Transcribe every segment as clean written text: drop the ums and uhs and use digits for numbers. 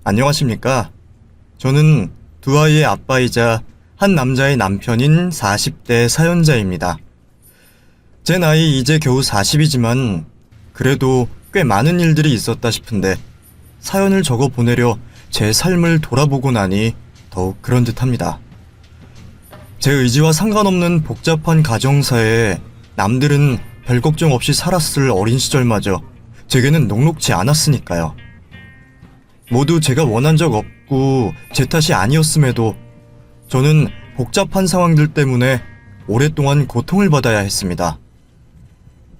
안녕하십니까? 저는 두 아이의 아빠이자 한 남자의 남편인 40대 사연자입니다. 제 나이 이제 겨우 40이지만 그래도 꽤 많은 일들이 있었다 싶은데 사연을 적어 보내려 제 삶을 돌아보고 나니 더욱 그런 듯합니다. 제 의지와 상관없는 복잡한 가정사에 남들은 별 걱정 없이 살았을 어린 시절마저 제게는 녹록지 않았으니까요. 모두 제가 원한 적 없고 제 탓이 아니었음에도 저는 복잡한 상황들 때문에 오랫동안 고통을 받아야 했습니다.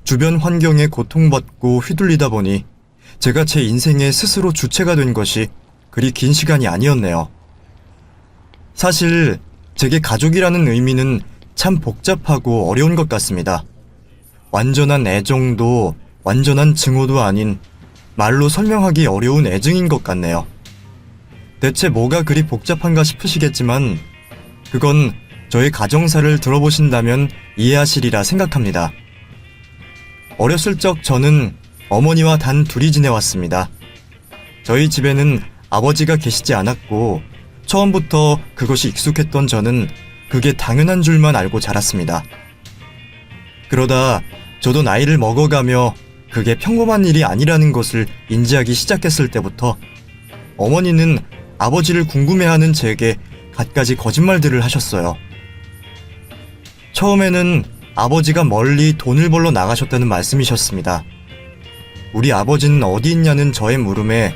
주변 환경에 고통받고 휘둘리다 보니 제가 제 인생의 스스로 주체가 된 것이 그리 긴 시간이 아니었네요. 사실 제게 가족이라는 의미는 참 복잡하고 어려운 것 같습니다. 완전한 애정도 완전한 증오도 아닌 말로 설명하기 어려운 애증인 것 같네요. 대체 뭐가 그리 복잡한가 싶으시겠지만 그건 저의 가정사를 들어보신다면 이해하시리라 생각합니다. 어렸을 적 저는 어머니와 단 둘이 지내왔습니다. 저희 집에는 아버지가 계시지 않았고 처음부터 그것이 익숙했던 저는 그게 당연한 줄만 알고 자랐습니다. 그러다 저도 나이를 먹어가며 그게 평범한 일이 아니라는 것을 인지하기 시작했을 때부터 어머니는 아버지를 궁금해하는 제게 갖가지 거짓말들을 하셨어요. 처음에는 아버지가 멀리 돈을 벌러 나가셨다는 말씀이셨습니다. 우리 아버지는 어디 있냐는 저의 물음에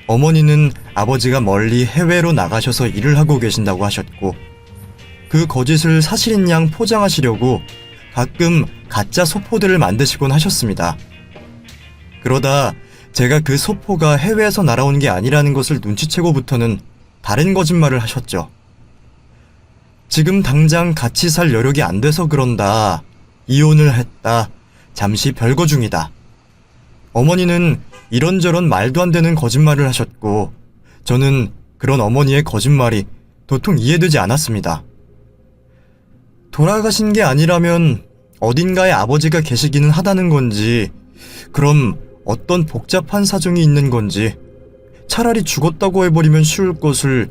어머니는 아버지가 멀리 해외로 나가셔서 일을 하고 계신다고 하셨고 그 거짓을 사실인 양 포장하시려고 가끔 가짜 소포들을 만드시곤 하셨습니다. 그러다 제가 그 소포가 해외에서 날아온 게 아니라는 것을 눈치채고부터는 다른 거짓말을 하셨죠. 지금 당장 같이 살 여력이 안 돼서 그런다. 이혼을 했다. 잠시 별거 중이다. 어머니는 이런저런 말도 안 되는 거짓말을 하셨고 저는 그런 어머니의 거짓말이 도통 이해되지 않았습니다. 돌아가신 게 아니라면 어딘가에 아버지가 계시기는 하다는 건지 그럼 어떤 복잡한 사정이 있는 건지 차라리 죽었다고 해버리면 쉬울 것을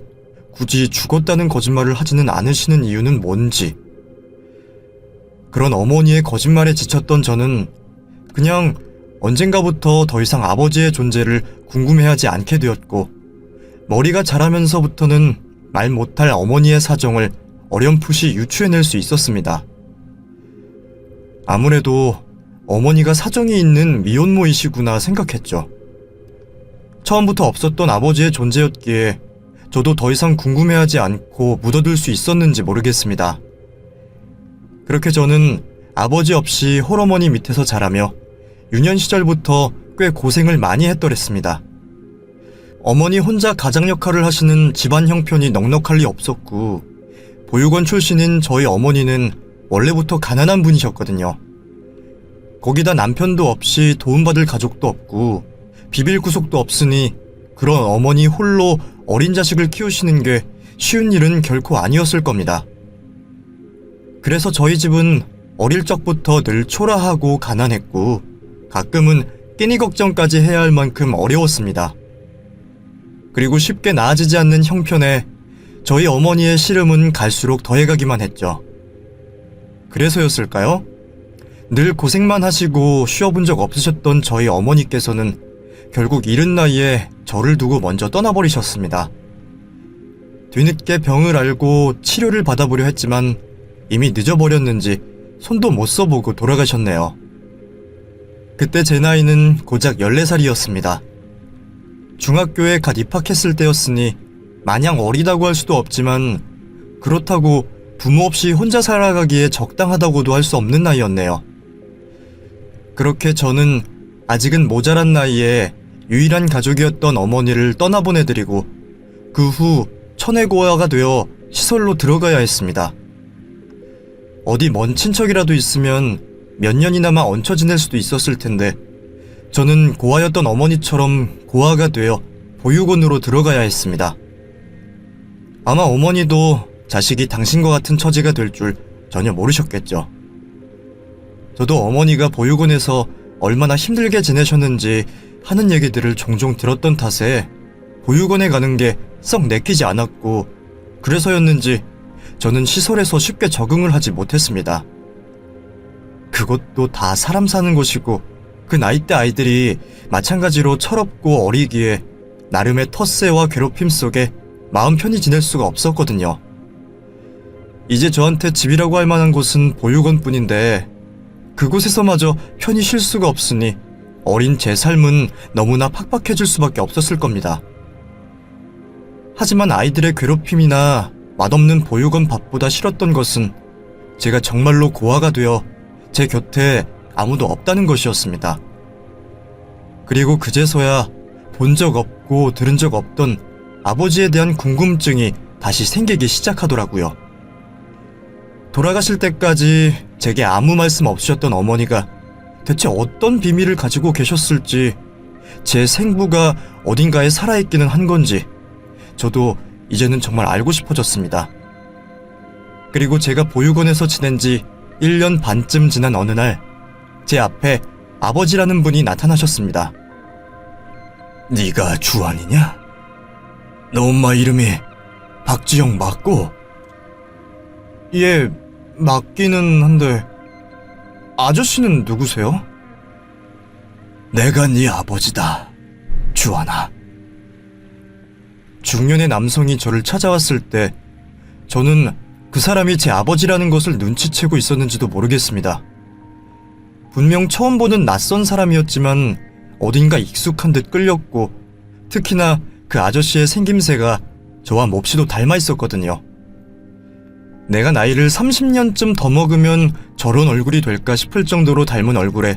굳이 죽었다는 거짓말을 하지는 않으시는 이유는 뭔지 그런 어머니의 거짓말에 지쳤던 저는 그냥 언젠가부터 더 이상 아버지의 존재를 궁금해하지 않게 되었고 머리가 자라면서부터는 말 못할 어머니의 사정을 어렴풋이 유추해낼 수 있었습니다. 아무래도 어머니가 사정이 있는 미혼모이시구나 생각했죠. 처음부터 없었던 아버지의 존재였기에 저도 더 이상 궁금해하지 않고 묻어둘 수 있었는지 모르겠습니다. 그렇게 저는 아버지 없이 홀어머니 밑에서 자라며 유년 시절부터 꽤 고생을 많이 했더랬습니다. 어머니 혼자 가장 역할을 하시는 집안 형편이 넉넉할 리 없었고 보육원 출신인 저희 어머니는 원래부터 가난한 분이셨거든요. 거기다 남편도 없이 도움받을 가족도 없고 비빌 구석도 없으니 그런 어머니 홀로 어린 자식을 키우시는 게 쉬운 일은 결코 아니었을 겁니다. 그래서 저희 집은 어릴 적부터 늘 초라하고 가난했고 가끔은 끼니 걱정까지 해야 할 만큼 어려웠습니다. 그리고 쉽게 나아지지 않는 형편에 저희 어머니의 시름은 갈수록 더해가기만 했죠. 그래서였을까요? 늘 고생만 하시고 쉬어본 적 없으셨던 저희 어머니께서는 결국 이른 나이에 저를 두고 먼저 떠나버리셨습니다. 뒤늦게 병을 알고 치료를 받아보려 했지만 이미 늦어버렸는지 손도 못 써보고 돌아가셨네요. 그때 제 나이는 고작 14살이었습니다. 중학교에 갓 입학했을 때였으니 마냥 어리다고 할 수도 없지만 그렇다고 부모 없이 혼자 살아가기에 적당하다고도 할 수 없는 나이였네요. 그렇게 저는 아직은 모자란 나이에 유일한 가족이었던 어머니를 떠나보내드리고 그 후 천혜고아가 되어 시설로 들어가야 했습니다. 어디 먼 친척이라도 있으면 몇 년이나마 얹혀 지낼 수도 있었을 텐데 저는 고아였던 어머니처럼 고아가 되어 보육원으로 들어가야 했습니다. 아마 어머니도 자식이 당신과 같은 처지가 될 줄 전혀 모르셨겠죠. 저도 어머니가 보육원에서 얼마나 힘들게 지내셨는지 하는 얘기들을 종종 들었던 탓에 보육원에 가는 게 썩 내키지 않았고, 그래서였는지 저는 시설에서 쉽게 적응을 하지 못했습니다. 그것도 다 사람 사는 곳이고, 그 나이대 아이들이 마찬가지로 철없고 어리기에 나름의 텃세와 괴롭힘 속에 마음 편히 지낼 수가 없었거든요. 이제 저한테 집이라고 할 만한 곳은 보육원뿐인데, 그곳에서마저 편히 쉴 수가 없으니 어린 제 삶은 너무나 팍팍해질 수밖에 없었을 겁니다. 하지만 아이들의 괴롭힘이나 맛없는 보육원 밥보다 싫었던 것은 제가 정말로 고아가 되어 제 곁에 아무도 없다는 것이었습니다. 그리고 그제서야 본 적 없고 들은 적 없던 아버지에 대한 궁금증이 다시 생기기 시작하더라고요. 돌아가실 때까지 제게 아무 말씀 없으셨던 어머니가 대체 어떤 비밀을 가지고 계셨을지, 제 생부가 어딘가에 살아있기는 한 건지 저도 이제는 정말 알고 싶어졌습니다. 그리고 제가 보육원에서 지낸 지 1년 반쯤 지난 어느 날, 제 앞에 아버지라는 분이 나타나셨습니다. 네가 주환이냐? 너 엄마 이름이 박지영 맞고? 예, 맞기는 한데 아저씨는 누구세요? 내가 네 아버지다, 주환아. 중년의 남성이 저를 찾아왔을 때 저는 그 사람이 제 아버지라는 것을 눈치채고 있었는지도 모르겠습니다. 분명 처음 보는 낯선 사람이었지만 어딘가 익숙한 듯 끌렸고, 특히나 그 아저씨의 생김새가 저와 몹시도 닮아 있었거든요. 내가 나이를 30년쯤 더 먹으면 저런 얼굴이 될까 싶을 정도로 닮은 얼굴에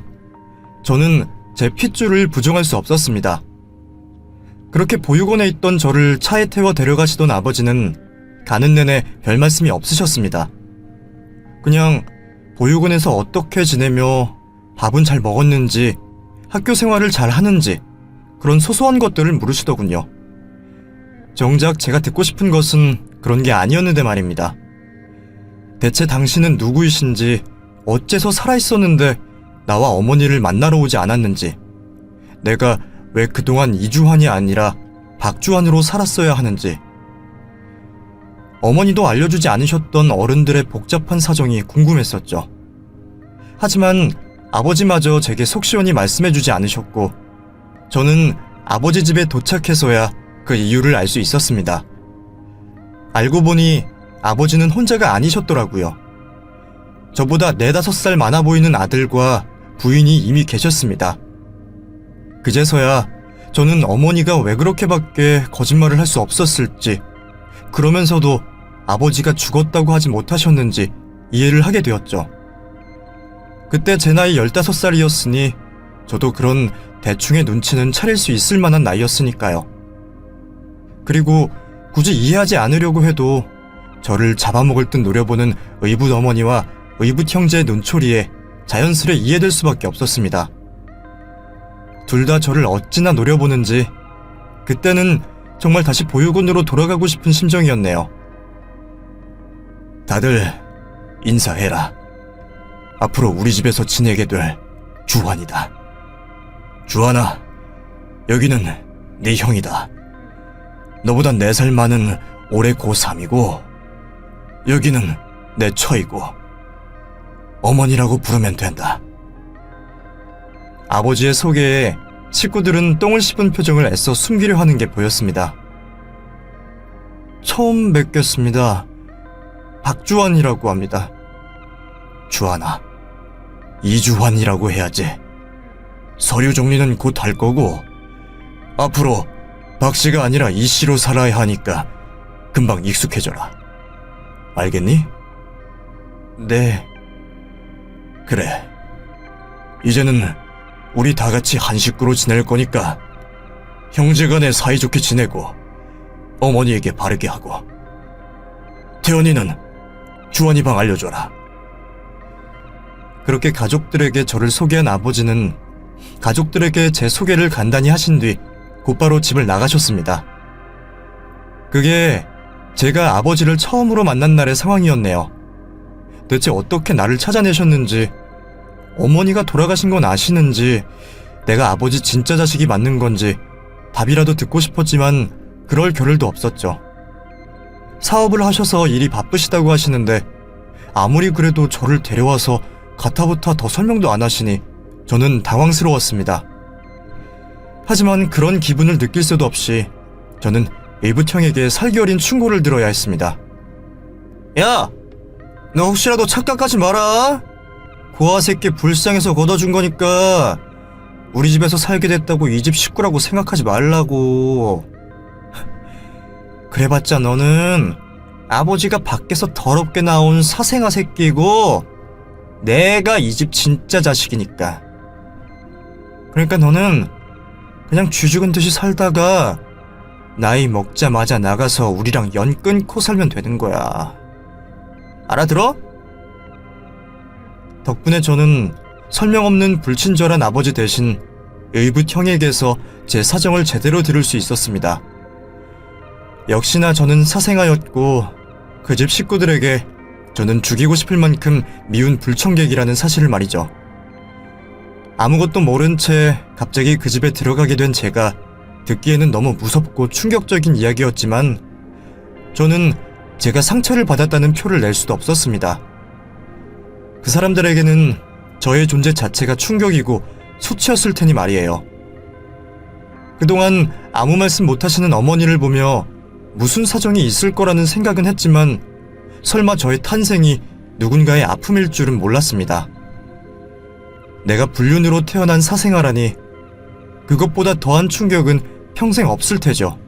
저는 제 핏줄을 부정할 수 없었습니다. 그렇게 보육원에 있던 저를 차에 태워 데려가시던 아버지는 가는 내내 별 말씀이 없으셨습니다. 그냥 보육원에서 어떻게 지내며 밥은 잘 먹었는지, 학교 생활을 잘 하는지, 그런 소소한 것들을 물으시더군요. 정작 제가 듣고 싶은 것은 그런 게 아니었는데 말입니다. 대체 당신은 누구이신지, 어째서 살아있었는데 나와 어머니를 만나러 오지 않았는지, 내가 왜 그동안 이주환이 아니라 박주환으로 살았어야 하는지, 어머니도 알려주지 않으셨던 어른들의 복잡한 사정이 궁금했었죠. 하지만 아버지마저 제게 속 시원히 말씀해주지 않으셨고, 저는 아버지 집에 도착해서야 그 이유를 알 수 있었습니다. 알고 보니 아버지는 혼자가 아니셨더라고요. 저보다 4-5살 많아 보이는 아들과 부인이 이미 계셨습니다. 그제서야 저는 어머니가 왜 그렇게밖에 거짓말을 할 수 없었을지, 그러면서도 아버지가 죽었다고 하지 못하셨는지 이해를 하게 되었죠. 그때 제 나이 15살이었으니 저도 그런 대충의 눈치는 차릴 수 있을 만한 나이였으니까요. 그리고 굳이 이해하지 않으려고 해도 저를 잡아먹을 듯 노려보는 의붓 어머니와 의붓 형제의 눈초리에 자연스레 이해될 수밖에 없었습니다. 둘 다 저를 어찌나 노려보는지 그때는 정말 다시 보육원으로 돌아가고 싶은 심정이었네요. 다들 인사해라. 앞으로 우리 집에서 지내게 될 주환이다. 주환아, 여기는 네 형이다. 너보다 4살 많은 올해 고3이고, 여기는 내 처이고, 어머니라고 부르면 된다. 아버지의 소개에 식구들은 똥을 씹은 표정을 애써 숨기려 하는 게 보였습니다. 처음 뵙겠습니다. 박주환이라고 합니다. 주환아, 이주환이라고 해야지. 서류 정리는 곧 할 거고, 앞으로 박씨가 아니라 이씨로 살아야 하니까 금방 익숙해져라. 알겠니? 네. 그래. 이제는 우리 다 같이 한 식구로 지낼 거니까 형제간에 사이좋게 지내고 어머니에게 바르게 하고, 태연이는 주환이 방 알려줘라. 그렇게 가족들에게 저를 소개한 아버지는 가족들에게 제 소개를 간단히 하신 뒤 곧바로 집을 나가셨습니다. 그게 제가 아버지를 처음으로 만난 날의 상황이었네요. 대체 어떻게 나를 찾아내셨는지, 어머니가 돌아가신 건 아시는지, 내가 아버지 진짜 자식이 맞는 건지 답이라도 듣고 싶었지만 그럴 겨를도 없었죠. 사업을 하셔서 일이 바쁘시다고 하시는데 아무리 그래도 저를 데려와서 가타부타 더 설명도 안 하시니 저는 당황스러웠습니다. 하지만 그런 기분을 느낄 새도 없이 저는 의붓형에게 살기 어린 충고를 들어야 했습니다. 야! 너 혹시라도 착각하지 마라. 고아 새끼 불쌍해서 걷어준 거니까 우리 집에서 살게 됐다고 이 집 식구라고 생각하지 말라고. 그래봤자 너는 아버지가 밖에서 더럽게 나온 사생아 새끼고 내가 이 집 진짜 자식이니까. 그러니까 너는 그냥 쥐죽은 듯이 살다가 나이 먹자마자 나가서 우리랑 연 끊고 살면 되는 거야. 알아들어? 덕분에 저는 설명 없는 불친절한 아버지 대신 의붓형에게서 제 사정을 제대로 들을 수 있었습니다. 역시나 저는 사생아였고 그 집 식구들에게 저는 죽이고 싶을 만큼 미운 불청객이라는 사실을 말이죠. 아무것도 모른 채 갑자기 그 집에 들어가게 된 제가 듣기에는 너무 무섭고 충격적인 이야기였지만 저는 제가 상처를 받았다는 표를 낼 수도 없었습니다. 그 사람들에게는 저의 존재 자체가 충격이고 수치였을 테니 말이에요. 그동안 아무 말씀 못하시는 어머니를 보며 무슨 사정이 있을 거라는 생각은 했지만 설마 저의 탄생이 누군가의 아픔일 줄은 몰랐습니다. 내가 불륜으로 태어난 사생아라니 그것보다 더한 충격은 평생 없을 테죠.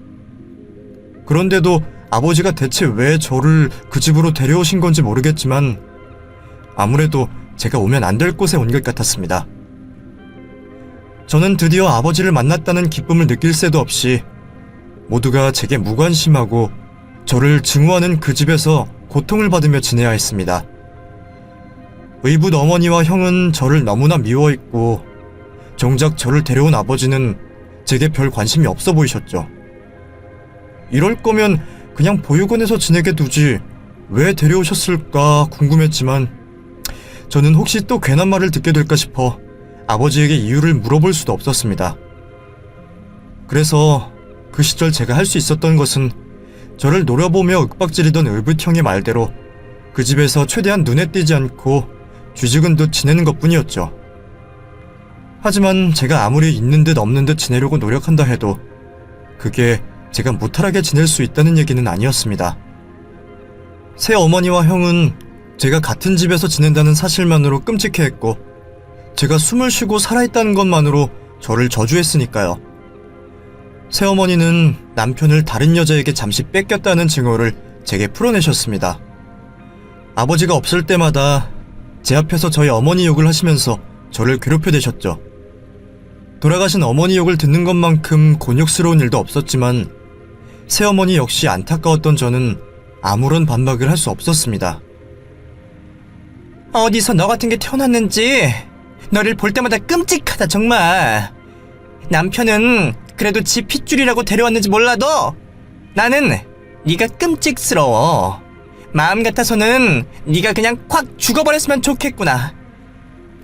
그런데도 아버지가 대체 왜 저를 그 집으로 데려오신 건지 모르겠지만 아무래도 제가 오면 안 될 곳에 온 것 같았습니다. 저는 드디어 아버지를 만났다는 기쁨을 느낄 새도 없이 모두가 제게 무관심하고 저를 증오하는 그 집에서 고통을 받으며 지내야 했습니다. 의붓 어머니와 형은 저를 너무나 미워했고 정작 저를 데려온 아버지는 제게 별 관심이 없어 보이셨죠. 이럴 거면 그냥 보육원에서 지내게 두지 왜 데려오셨을까 궁금했지만 저는 혹시 또 괜한 말을 듣게 될까 싶어 아버지에게 이유를 물어볼 수도 없었습니다. 그래서 그 시절 제가 할 수 있었던 것은 저를 노려보며 윽박지르던 의붓형의 말대로 그 집에서 최대한 눈에 띄지 않고 쥐죽은 듯 지내는 것뿐이었죠. 하지만 제가 아무리 있는 듯 없는 듯 지내려고 노력한다 해도 그게 제가 무탈하게 지낼 수 있다는 얘기는 아니었습니다. 새어머니와 형은 제가 같은 집에서 지낸다는 사실만으로 끔찍해했고 제가 숨을 쉬고 살아있다는 것만으로 저를 저주했으니까요. 새어머니는 남편을 다른 여자에게 잠시 뺏겼다는 증오를 제게 풀어내셨습니다. 아버지가 없을 때마다 제 앞에서 저희 어머니 욕을 하시면서 저를 괴롭혀대셨죠. 돌아가신 어머니 욕을 듣는 것만큼 곤욕스러운 일도 없었지만 새어머니 역시 안타까웠던 저는 아무런 반박을 할 수 없었습니다. 어디서 너 같은 게 태어났는지 너를 볼 때마다 끔찍하다 정말. 남편은 그래도 지 핏줄이라고 데려왔는지 몰라도 나는 네가 끔찍스러워. 마음 같아서는 네가 그냥 콱 죽어버렸으면 좋겠구나.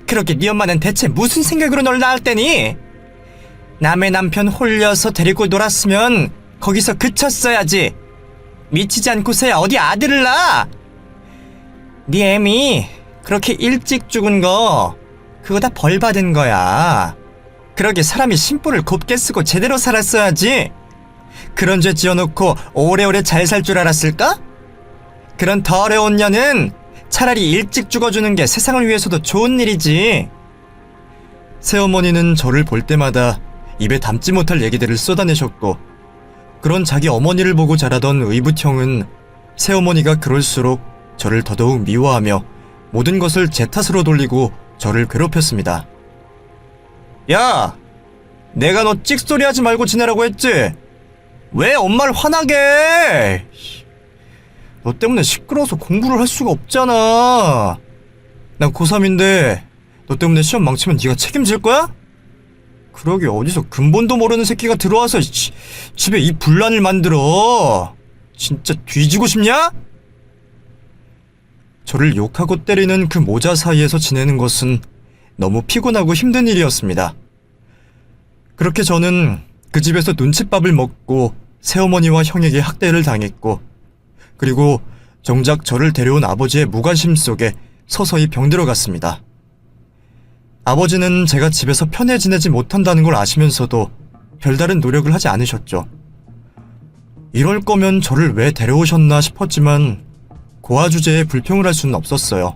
그러게 네 엄마는 대체 무슨 생각으로 널 낳았대니? 남의 남편 홀려서 데리고 놀았으면 거기서 그쳤어야지. 미치지 않고서야 어디 아들을 낳아? 네 애미 그렇게 일찍 죽은 거 그거 다 벌 받은 거야. 그러게 사람이 심보를 곱게 쓰고 제대로 살았어야지. 그런 죄 지어놓고 오래오래 잘 살 줄 알았을까? 그런 더러운 년은 차라리 일찍 죽어주는 게 세상을 위해서도 좋은 일이지. 새어머니는 저를 볼 때마다 입에 담지 못할 얘기들을 쏟아내셨고 그런 자기 어머니를 보고 자라던 의붓형은 새어머니가 그럴수록 저를 더더욱 미워하며 모든 것을 제 탓으로 돌리고 저를 괴롭혔습니다. 야! 내가 너 찍소리 하지 말고 지내라고 했지? 왜 엄마를 화나게 해? 너 때문에 시끄러워서 공부를 할 수가 없잖아. 난 고3인데 너 때문에 시험 망치면 네가 책임질 거야? 그러게 어디서 근본도 모르는 새끼가 들어와서 집에 이 분란을 만들어. 진짜 뒤지고 싶냐? 저를 욕하고 때리는 그 모자 사이에서 지내는 것은 너무 피곤하고 힘든 일이었습니다. 그렇게 저는 그 집에서 눈칫밥을 먹고 새어머니와 형에게 학대를 당했고, 그리고 정작 저를 데려온 아버지의 무관심 속에 서서히 병들어갔습니다. 아버지는 제가 집에서 편해 지내지 못한다는 걸 아시면서도 별다른 노력을 하지 않으셨죠. 이럴 거면 저를 왜 데려오셨나 싶었지만 고아 주제에 불평을 할 수는 없었어요.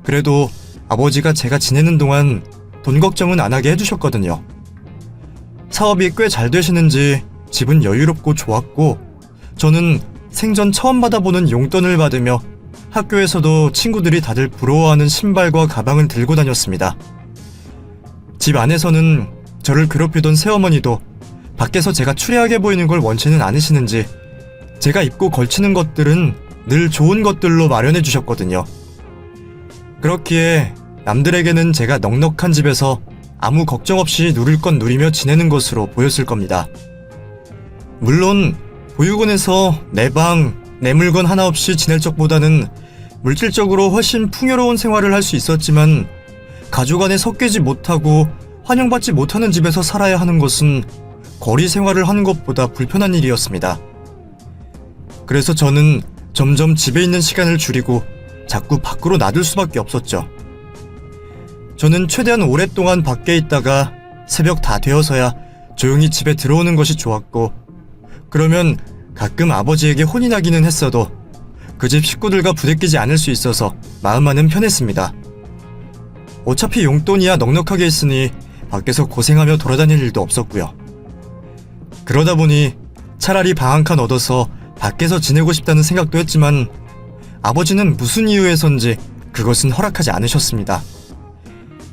그래도 아버지가 제가 지내는 동안 돈 걱정은 안 하게 해주셨거든요. 사업이 꽤 잘 되시는지 집은 여유롭고 좋았고, 저는 생전 처음 받아보는 용돈을 받으며 학교에서도 친구들이 다들 부러워하는 신발과 가방을 들고 다녔습니다. 집 안에서는 저를 괴롭히던 새어머니도 밖에서 제가 추리하게 보이는 걸 원치는 않으시는지 제가 입고 걸치는 것들은 늘 좋은 것들로 마련해 주셨거든요. 그렇기에 남들에게는 제가 넉넉한 집에서 아무 걱정 없이 누릴 건 누리며 지내는 것으로 보였을 겁니다. 물론 보육원에서 내 방, 내 물건 하나 없이 지낼 적보다는 물질적으로 훨씬 풍요로운 생활을 할 수 있었지만, 가족 안에 섞이지 못하고 환영받지 못하는 집에서 살아야 하는 것은 거리 생활을 하는 것보다 불편한 일이었습니다. 그래서 저는 점점 집에 있는 시간을 줄이고 자꾸 밖으로 나들 수밖에 없었죠. 저는 최대한 오랫동안 밖에 있다가 새벽 다 되어서야 조용히 집에 들어오는 것이 좋았고, 그러면 가끔 아버지에게 혼이 나기는 했어도 그 집 식구들과 부대끼지 않을 수 있어서 마음만은 편했습니다. 어차피 용돈이야 넉넉하게 있으니 밖에서 고생하며 돌아다닐 일도 없었고요. 그러다 보니 차라리 방 한 칸 얻어서 밖에서 지내고 싶다는 생각도 했지만 아버지는 무슨 이유에선지 그것은 허락하지 않으셨습니다.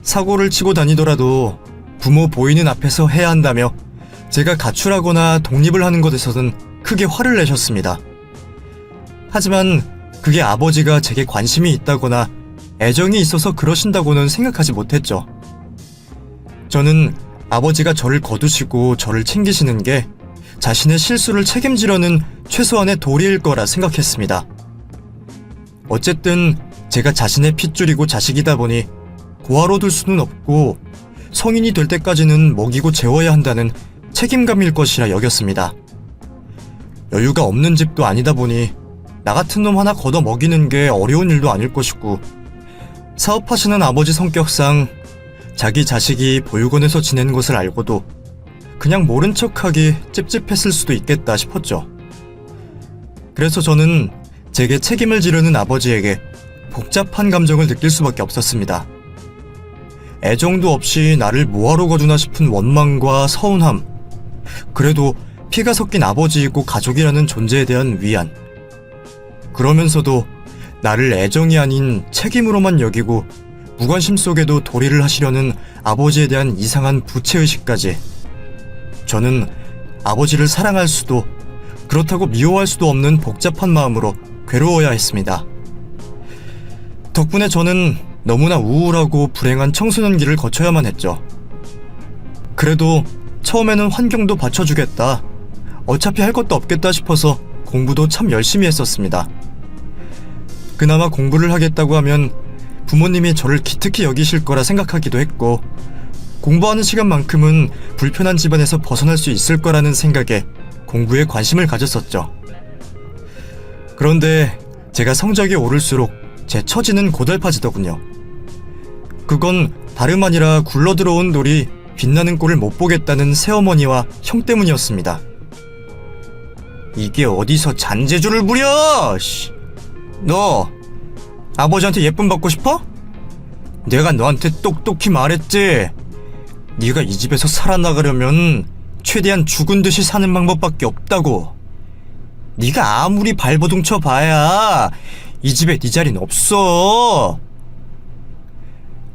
사고를 치고 다니더라도 부모 보이는 앞에서 해야 한다며 제가 가출하거나 독립을 하는 것에서는 크게 화를 내셨습니다. 하지만 그게 아버지가 제게 관심이 있다거나 애정이 있어서 그러신다고는 생각하지 못했죠. 저는 아버지가 저를 거두시고 저를 챙기시는 게 자신의 실수를 책임지려는 최소한의 도리일 거라 생각했습니다. 어쨌든 제가 자신의 핏줄이고 자식이다 보니 고아로 둘 수는 없고 성인이 될 때까지는 먹이고 재워야 한다는 책임감일 것이라 여겼습니다. 여유가 없는 집도 아니다 보니 나 같은 놈 하나 걷어 먹이는 게 어려운 일도 아닐 것이고, 사업하시는 아버지 성격상 자기 자식이 보육원에서 지내는 것을 알고도 그냥 모른 척하기 찝찝했을 수도 있겠다 싶었죠. 그래서 저는 제게 책임을 지르는 아버지에게 복잡한 감정을 느낄 수밖에 없었습니다. 애정도 없이 나를 뭐하러 거두나 싶은 원망과 서운함, 그래도 피가 섞인 아버지이고 가족이라는 존재에 대한 위안, 그러면서도 나를 애정이 아닌 책임으로만 여기고 무관심 속에도 도리를 하시려는 아버지에 대한 이상한 부채의식까지, 저는 아버지를 사랑할 수도 그렇다고 미워할 수도 없는 복잡한 마음으로 괴로워야 했습니다. 덕분에 저는 너무나 우울하고 불행한 청소년기를 거쳐야만 했죠. 그래도 처음에는 환경도 받쳐주겠다, 어차피 할 것도 없겠다 싶어서 공부도 참 열심히 했었습니다. 그나마 공부를 하겠다고 하면 부모님이 저를 기특히 여기실 거라 생각하기도 했고, 공부하는 시간만큼은 불편한 집안에서 벗어날 수 있을 거라는 생각에 공부에 관심을 가졌었죠. 그런데 제가 성적이 오를수록 제 처지는 고달파지더군요. 그건 다름 아니라 굴러들어온 돌이 빛나는 꼴을 못 보겠다는 새어머니와 형 때문이었습니다. 이게 어디서 잔재주를 부려! 씨. 너 아버지한테 예쁨 받고 싶어? 내가 너한테 똑똑히 말했지. 네가 이 집에서 살아나가려면 최대한 죽은 듯이 사는 방법밖에 없다고. 네가 아무리 발버둥 쳐봐야 이 집에 네 자리는 없어.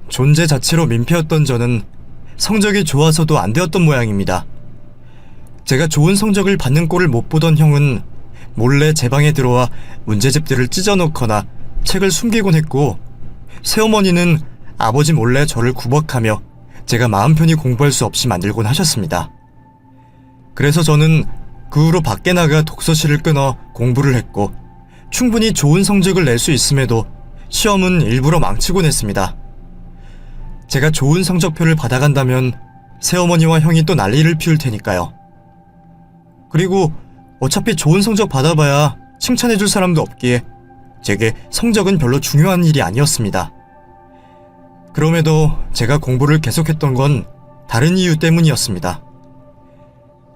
존재 자체로 민폐였던 저는 성적이 좋아서도 안 되었던 모양입니다. 제가 좋은 성적을 받는 꼴을 못 보던 형은 몰래 제 방에 들어와 문제집들을 찢어놓거나 책을 숨기곤 했고, 새어머니는 아버지 몰래 저를 구박하며 제가 마음 편히 공부할 수 없이 만들곤 하셨습니다. 그래서 저는 그 후로 밖에 나가 독서실을 끊어 공부를 했고, 충분히 좋은 성적을 낼 수 있음에도 시험은 일부러 망치곤 했습니다. 제가 좋은 성적표를 받아간다면 새어머니와 형이 또 난리를 피울 테니까요. 그리고 어차피 좋은 성적 받아봐야 칭찬해줄 사람도 없기에 제게 성적은 별로 중요한 일이 아니었습니다. 그럼에도 제가 공부를 계속했던 건 다른 이유 때문이었습니다.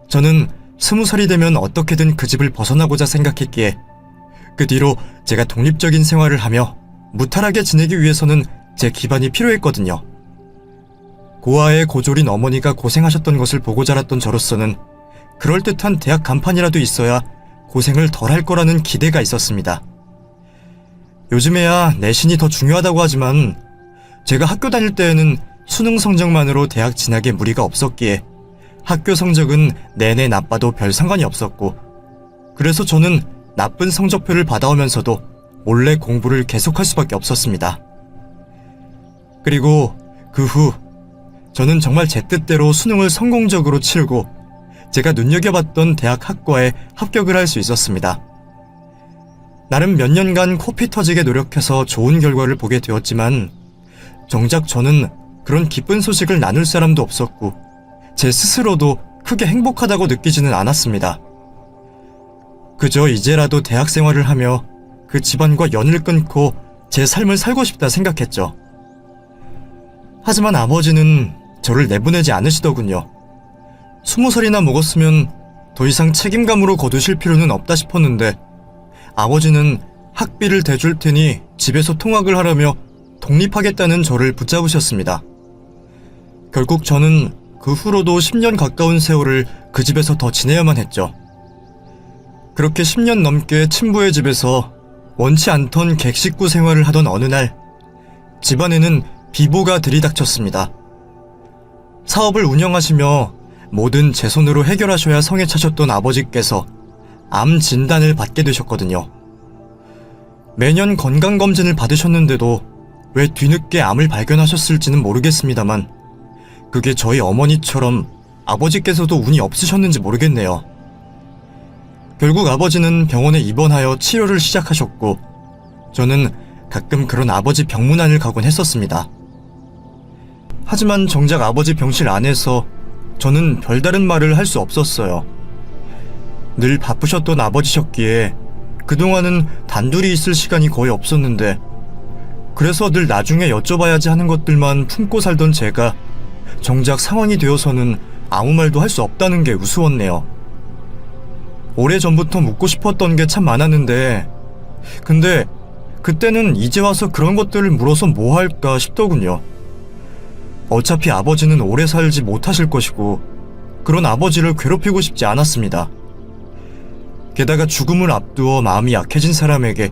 저는 20살이 되면 어떻게든 그 집을 벗어나고자 생각했기에 그 뒤로 제가 독립적인 생활을 하며 무탈하게 지내기 위해서는 제 기반이 필요했거든요. 고아의 고졸인 어머니가 고생하셨던 것을 보고 자랐던 저로서는 그럴듯한 대학 간판이라도 있어야 고생을 덜 할 거라는 기대가 있었습니다. 요즘에야 내신이 더 중요하다고 하지만 제가 학교 다닐 때에는 수능 성적만으로 대학 진학에 무리가 없었기에 학교 성적은 내내 나빠도 별 상관이 없었고, 그래서 저는 나쁜 성적표를 받아오면서도 몰래 공부를 계속할 수밖에 없었습니다. 그리고 그 후 저는 정말 제 뜻대로 수능을 성공적으로 치르고 제가 눈여겨봤던 대학 학과에 합격을 할 수 있었습니다. 나름 몇 년간 코피 터지게 노력해서 좋은 결과를 보게 되었지만 정작 저는 그런 기쁜 소식을 나눌 사람도 없었고 제 스스로도 크게 행복하다고 느끼지는 않았습니다. 그저 이제라도 대학 생활을 하며 그 집안과 연을 끊고 제 삶을 살고 싶다 생각했죠. 하지만 아버지는 저를 내보내지 않으시더군요. 20살이나 먹었으면 더 이상 책임감으로 거두실 필요는 없다 싶었는데 아버지는 학비를 대줄 테니 집에서 통학을 하라며 독립하겠다는 저를 붙잡으셨습니다. 결국 저는 그 후로도 10년 가까운 세월을 그 집에서 더 지내야만 했죠. 그렇게 10년 넘게 친부의 집에서 원치 않던 객식구 생활을 하던 어느 날 집안에는 비보가 들이닥쳤습니다. 사업을 운영하시며 뭐든 제 손으로 해결하셔야 성에 차셨던 아버지께서 암 진단을 받게 되셨거든요. 매년 건강검진을 받으셨는데도 왜 뒤늦게 암을 발견하셨을지는 모르겠습니다만 그게 저희 어머니처럼 아버지께서도 운이 없으셨는지 모르겠네요. 결국 아버지는 병원에 입원하여 치료를 시작하셨고 저는 가끔 그런 아버지 병문안을 가곤 했었습니다. 하지만 정작 아버지 병실 안에서 저는 별다른 말을 할 수 없었어요. 늘 바쁘셨던 아버지셨기에 그동안은 단둘이 있을 시간이 거의 없었는데 그래서 늘 나중에 여쭤봐야지 하는 것들만 품고 살던 제가 정작 상황이 되어서는 아무 말도 할 수 없다는 게 우스웠네요. 오래전부터 묻고 싶었던 게 참 많았는데 근데 그때는 이제 와서 그런 것들을 물어서 뭐 할까 싶더군요. 어차피 아버지는 오래 살지 못하실 것이고 그런 아버지를 괴롭히고 싶지 않았습니다. 게다가 죽음을 앞두어 마음이 약해진 사람에게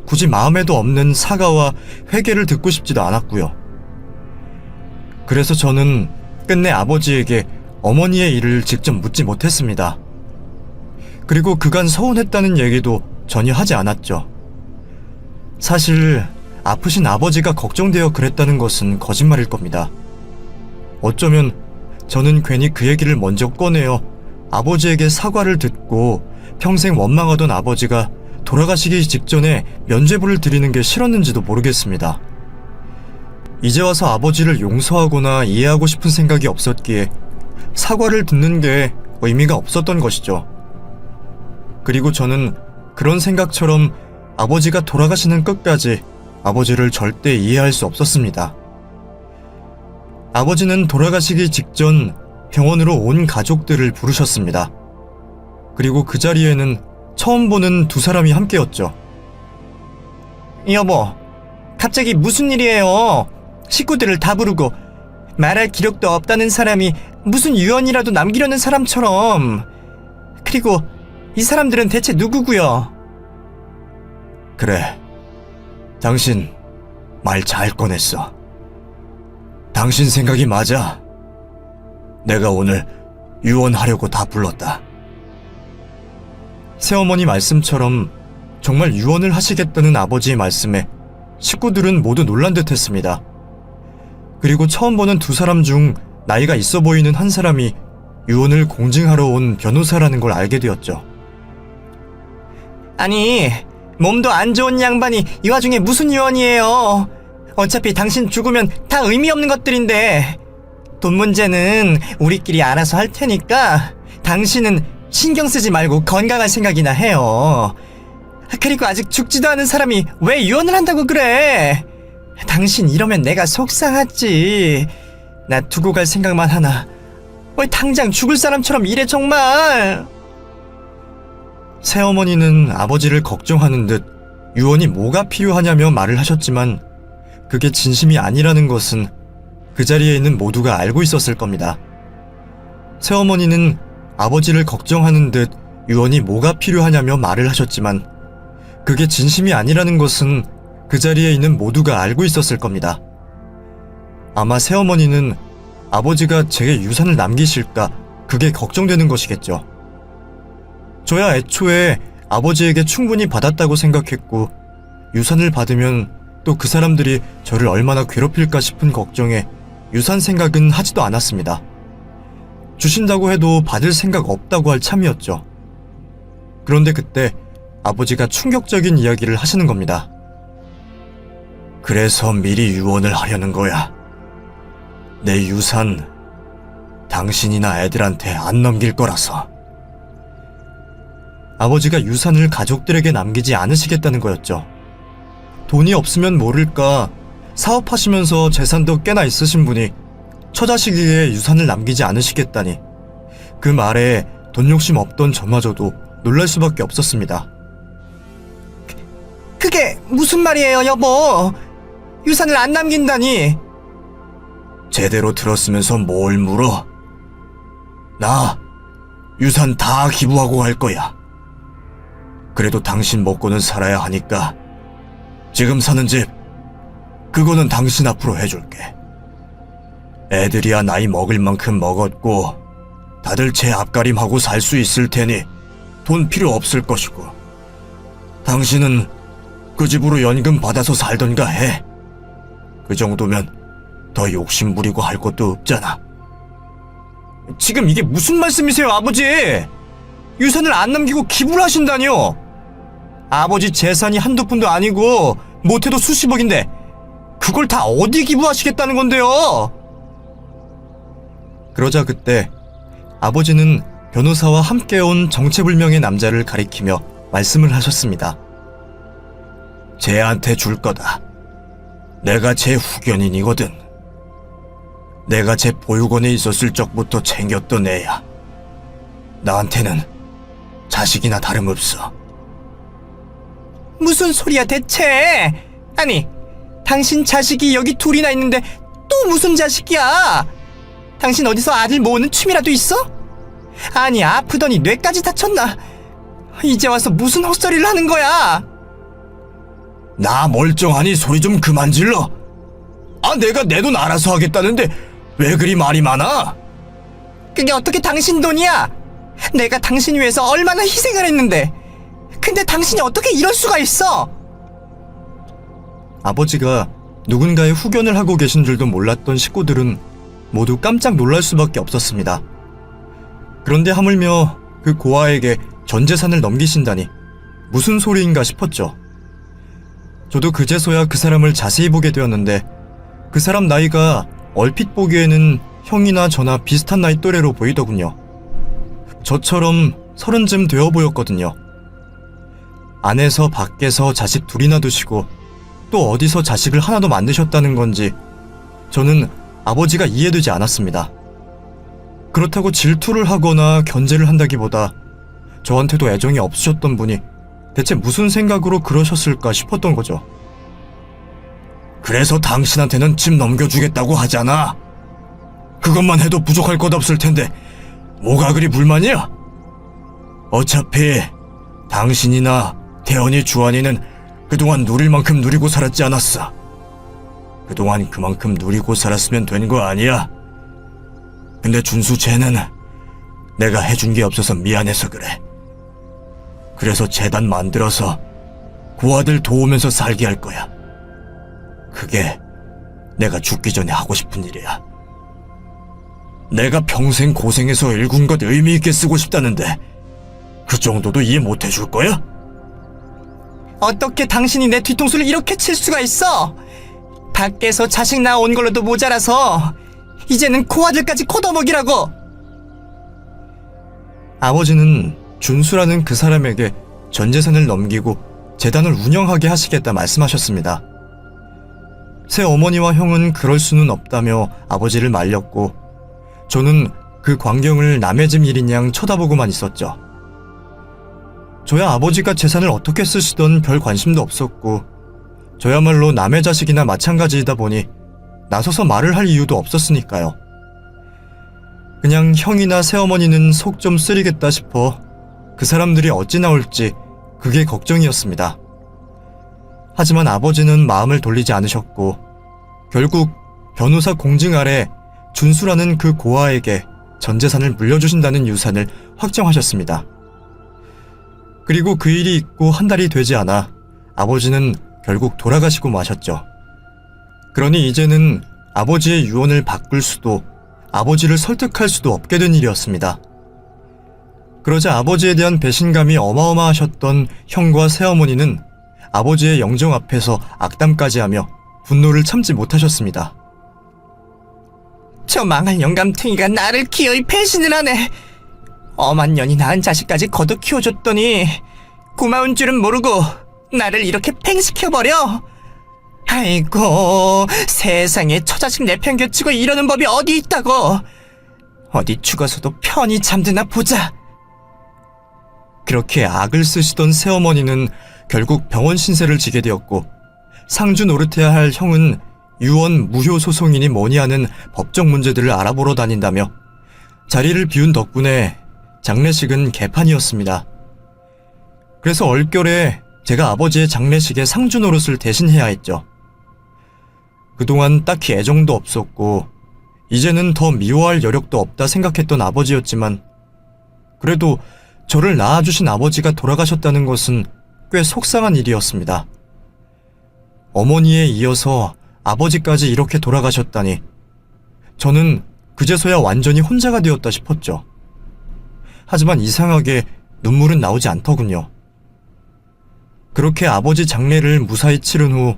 굳이 마음에도 없는 사과와 회개를 듣고 싶지도 않았고요. 그래서 저는 끝내 아버지에게 어머니의 일을 직접 묻지 못했습니다. 그리고 그간 서운했다는 얘기도 전혀 하지 않았죠. 사실 아프신 아버지가 걱정되어 그랬다는 것은 거짓말일 겁니다. 어쩌면 저는 괜히 그 얘기를 먼저 꺼내어 아버지에게 사과를 듣고 평생 원망하던 아버지가 돌아가시기 직전에 면죄부를 드리는 게 싫었는지도 모르겠습니다. 이제 와서 아버지를 용서하거나 이해하고 싶은 생각이 없었기에 사과를 듣는 게 의미가 없었던 것이죠. 그리고 저는 그런 생각처럼 아버지가 돌아가시는 끝까지 아버지를 절대 이해할 수 없었습니다. 아버지는 돌아가시기 직전 병원으로 온 가족들을 부르셨습니다. 그리고 그 자리에는 처음 보는 두 사람이 함께였죠. 여보, 갑자기 무슨 일이에요? 식구들을 다 부르고 말할 기력도 없다는 사람이 무슨 유언이라도 남기려는 사람처럼. 그리고 이 사람들은 대체 누구고요? 그래, 당신 말 잘 꺼냈어. 당신 생각이 맞아. 내가 오늘 유언하려고 다 불렀다. 새어머니 말씀처럼 정말 유언을 하시겠다는 아버지의 말씀에 식구들은 모두 놀란 듯 했습니다. 그리고 처음 보는 두 사람 중 나이가 있어 보이는 한 사람이 유언을 공증하러 온 변호사라는 걸 알게 되었죠. 아니, 몸도 안 좋은 양반이 이 와중에 무슨 유언이에요? 어차피 당신 죽으면 다 의미 없는 것들인데 돈 문제는 우리끼리 알아서 할 테니까 당신은 신경 쓰지 말고 건강할 생각이나 해요. 그리고 아직 죽지도 않은 사람이 왜 유언을 한다고 그래? 당신 이러면 내가 속상하지. 나 두고 갈 생각만 하나. 왜 당장 죽을 사람처럼 이래 정말. 새어머니는 아버지를 걱정하는 듯 유언이 뭐가 필요하냐며 말을 하셨지만 그게 진심이 아니라는 것은 그 자리에 있는 모두가 알고 있었을 겁니다. 새어머니는 아버지를 걱정하는 듯 유언이 뭐가 필요하냐며 말을 하셨지만 그게 진심이 아니라는 것은 그 자리에 있는 모두가 알고 있었을 겁니다. 아마 새어머니는 아버지가 제게 유산을 남기실까 그게 걱정되는 것이겠죠. 저야 애초에 아버지에게 충분히 받았다고 생각했고 유산을 받으면 또 그 사람들이 저를 얼마나 괴롭힐까 싶은 걱정에 유산 생각은 하지도 않았습니다. 주신다고 해도 받을 생각 없다고 할 참이었죠. 그런데 그때 아버지가 충격적인 이야기를 하시는 겁니다. 그래서 미리 유언을 하려는 거야. 내 유산 당신이나 애들한테 안 넘길 거라서. 아버지가 유산을 가족들에게 남기지 않으시겠다는 거였죠. 돈이 없으면 모를까 사업하시면서 재산도 꽤나 있으신 분이 처자식에게 유산을 남기지 않으시겠다니 그 말에 돈 욕심 없던 저마저도 놀랄 수밖에 없었습니다. 그게 무슨 말이에요, 여보? 유산을 안 남긴다니. 제대로 들었으면서 뭘 물어? 나 유산 다 기부하고 갈 거야. 그래도 당신 먹고는 살아야 하니까 지금 사는 집 그거는 당신 앞으로 해줄게. 애들이야 나이 먹을 만큼 먹었고 다들 제 앞가림하고 살 수 있을 테니 돈 필요 없을 것이고 당신은 그 집으로 연금 받아서 살던가 해. 그 정도면 더 욕심 부리고 할 것도 없잖아. 지금 이게 무슨 말씀이세요, 아버지? 유산을 안 남기고 기부를 하신다니요? 아버지 재산이 한두 푼도 아니고 못해도 수십억인데 그걸 다 어디 기부하시겠다는 건데요? 그러자 그때 아버지는 변호사와 함께 온 정체불명의 남자를 가리키며 말씀을 하셨습니다. 쟤한테 줄 거다. 내가 제 후견인이거든. 내가 제 보육원에 있었을 적부터 챙겼던 애야. 나한테는 자식이나 다름없어. 무슨 소리야 대체? 아니, 당신 자식이 여기 둘이나 있는데 또 무슨 자식이야? 당신 어디서 아들 모으는 취미라도 있어? 아니, 아프더니 뇌까지 다쳤나? 이제 와서 무슨 헛소리를 하는 거야? 나 멀쩡하니 소리 좀 그만 질러. 아, 내가 내 돈 알아서 하겠다는데 왜 그리 말이 많아? 그게 어떻게 당신 돈이야? 내가 당신 위해서 얼마나 희생을 했는데. 근데 당신이 어떻게 이럴 수가 있어? 아버지가 누군가의 후견을 하고 계신 줄도 몰랐던 식구들은 모두 깜짝 놀랄 수밖에 없었습니다. 그런데 하물며 그 고아에게 전 재산을 넘기신다니 무슨 소리인가 싶었죠. 저도 그제서야 그 사람을 자세히 보게 되었는데 그 사람 나이가 얼핏 보기에는 형이나 저나 비슷한 나이 또래로 보이더군요. 저처럼 30쯤 되어 보였거든요. 안에서 밖에서 자식 둘이나 두시고 또 어디서 자식을 하나 더 만드셨다는 건지 저는 아버지가 이해되지 않았습니다. 그렇다고 질투를 하거나 견제를 한다기보다 저한테도 애정이 없으셨던 분이 대체 무슨 생각으로 그러셨을까 싶었던 거죠. 그래서 당신한테는 집 넘겨주겠다고 하잖아. 그것만 해도 부족할 것 없을 텐데 뭐가 그리 불만이야? 어차피 당신이나 태연이 주한이는 그동안 누릴 만큼 누리고 살았지 않았어. 그동안 그만큼 누리고 살았으면 된 거 아니야? 근데 준수 쟤는 내가 해준 게 없어서 미안해서 그래. 그래서 재단 만들어서 고아들 도우면서 살게 할 거야. 그게 내가 죽기 전에 하고 싶은 일이야. 내가 평생 고생해서 일군 것 의미 있게 쓰고 싶다는데 그 정도도 이해 못 해줄 거야? 어떻게 당신이 내 뒤통수를 이렇게 칠 수가 있어? 밖에서 자식 낳아온 걸로도 모자라서 이제는 고아들까지 걷어먹이라고. 아버지는 준수라는 그 사람에게 전 재산을 넘기고 재단을 운영하게 하시겠다 말씀하셨습니다. 새 어머니와 형은 그럴 수는 없다며 아버지를 말렸고 저는 그 광경을 남의 집 일인 양 쳐다보고만 있었죠. 저야 아버지가 재산을 어떻게 쓰시던 별 관심도 없었고 저야말로 남의 자식이나 마찬가지이다 보니 나서서 말을 할 이유도 없었으니까요. 그냥 형이나 새어머니는 속 좀 쓰리겠다 싶어 그 사람들이 어찌 나올지 그게 걱정이었습니다. 하지만 아버지는 마음을 돌리지 않으셨고 결국 변호사 공증 아래 준수라는 그 고아에게 전 재산을 물려주신다는 유산을 확정하셨습니다. 그리고 그 일이 있고 한 달이 되지 않아 아버지는 결국 돌아가시고 마셨죠. 그러니 이제는 아버지의 유언을 바꿀 수도 아버지를 설득할 수도 없게 된 일이었습니다. 그러자 아버지에 대한 배신감이 어마어마하셨던 형과 새어머니는 아버지의 영정 앞에서 악담까지 하며 분노를 참지 못하셨습니다. 저 망할 영감탱이가 나를 기어이 배신을 하네. 엄한 년이 낳은 자식까지 거둬 키워줬더니 고마운 줄은 모르고 나를 이렇게 팽식해버려. 아이고, 세상에 처자식 내팽개치고 이러는 법이 어디 있다고. 어디 죽어서도 편히 잠드나 보자. 그렇게 악을 쓰시던 새어머니는 결국 병원 신세를 지게 되었고 상주 노릇해야 할 형은 유언 무효 소송이니 뭐니 하는 법적 문제들을 알아보러 다닌다며 자리를 비운 덕분에 장례식은 개판이었습니다. 그래서 얼결에 제가 아버지의 장례식에 상주 노릇을 대신해야 했죠. 그동안 딱히 애정도 없었고 이제는 더 미워할 여력도 없다 생각했던 아버지였지만 그래도 저를 낳아주신 아버지가 돌아가셨다는 것은 꽤 속상한 일이었습니다. 어머니에 이어서 아버지까지 이렇게 돌아가셨다니 저는 그제서야 완전히 혼자가 되었다 싶었죠. 하지만 이상하게 눈물은 나오지 않더군요. 그렇게 아버지 장례를 무사히 치른 후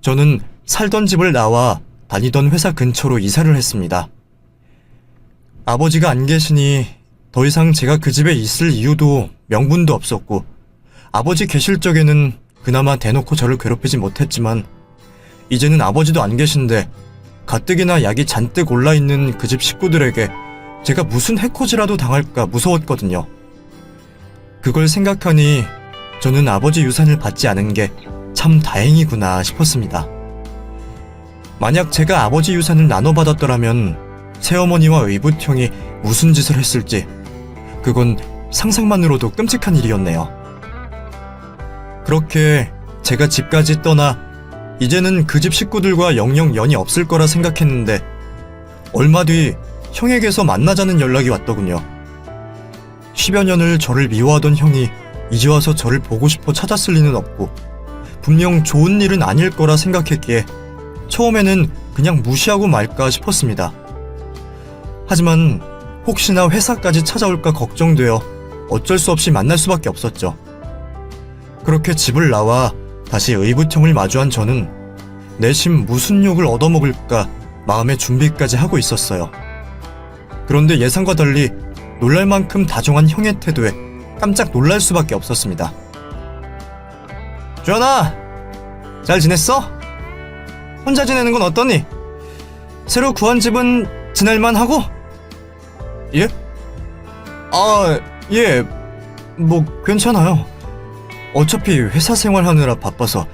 저는 살던 집을 나와 다니던 회사 근처로 이사를 했습니다. 아버지가 안 계시니 더 이상 제가 그 집에 있을 이유도 명분도 없었고 아버지 계실 적에는 그나마 대놓고 저를 괴롭히지 못했지만 이제는 아버지도 안 계신데 가뜩이나 약이 잔뜩 올라있는 그 집 식구들에게 제가 무슨 해코지라도 당할까 무서웠거든요. 그걸 생각하니 저는 아버지 유산을 받지 않은 게 참 다행이구나 싶었습니다. 만약 제가 아버지 유산을 나눠받았더라면 새어머니와 의붓형이 무슨 짓을 했을지 그건 상상만으로도 끔찍한 일이었네요. 그렇게 제가 집까지 떠나 이제는 그 집 식구들과 영영 연이 없을 거라 생각했는데 얼마 뒤 형에게서 만나자는 연락이 왔더군요. 10여 년을 저를 미워하던 형이 이제 와서 저를 보고 싶어 찾았을 리는 없고 분명 좋은 일은 아닐 거라 생각했기에 처음에는 그냥 무시하고 말까 싶었습니다. 하지만 혹시나 회사까지 찾아올까 걱정되어 어쩔 수 없이 만날 수밖에 없었죠. 그렇게 집을 나와 다시 의붓형을 마주한 저는 내심 무슨 욕을 얻어먹을까 마음의 준비까지 하고 있었어요. 그런데 예상과 달리 놀랄 만큼 다정한 형의 태도에 깜짝 놀랄 수밖에 없었습니다. 주연아, 잘 지냈어? 혼자 지내는 건 어떠니? 새로 구한 집은 지낼만 하고? 예? 예, 뭐 괜찮아요. 어차피 회사 생활하느라 바빠서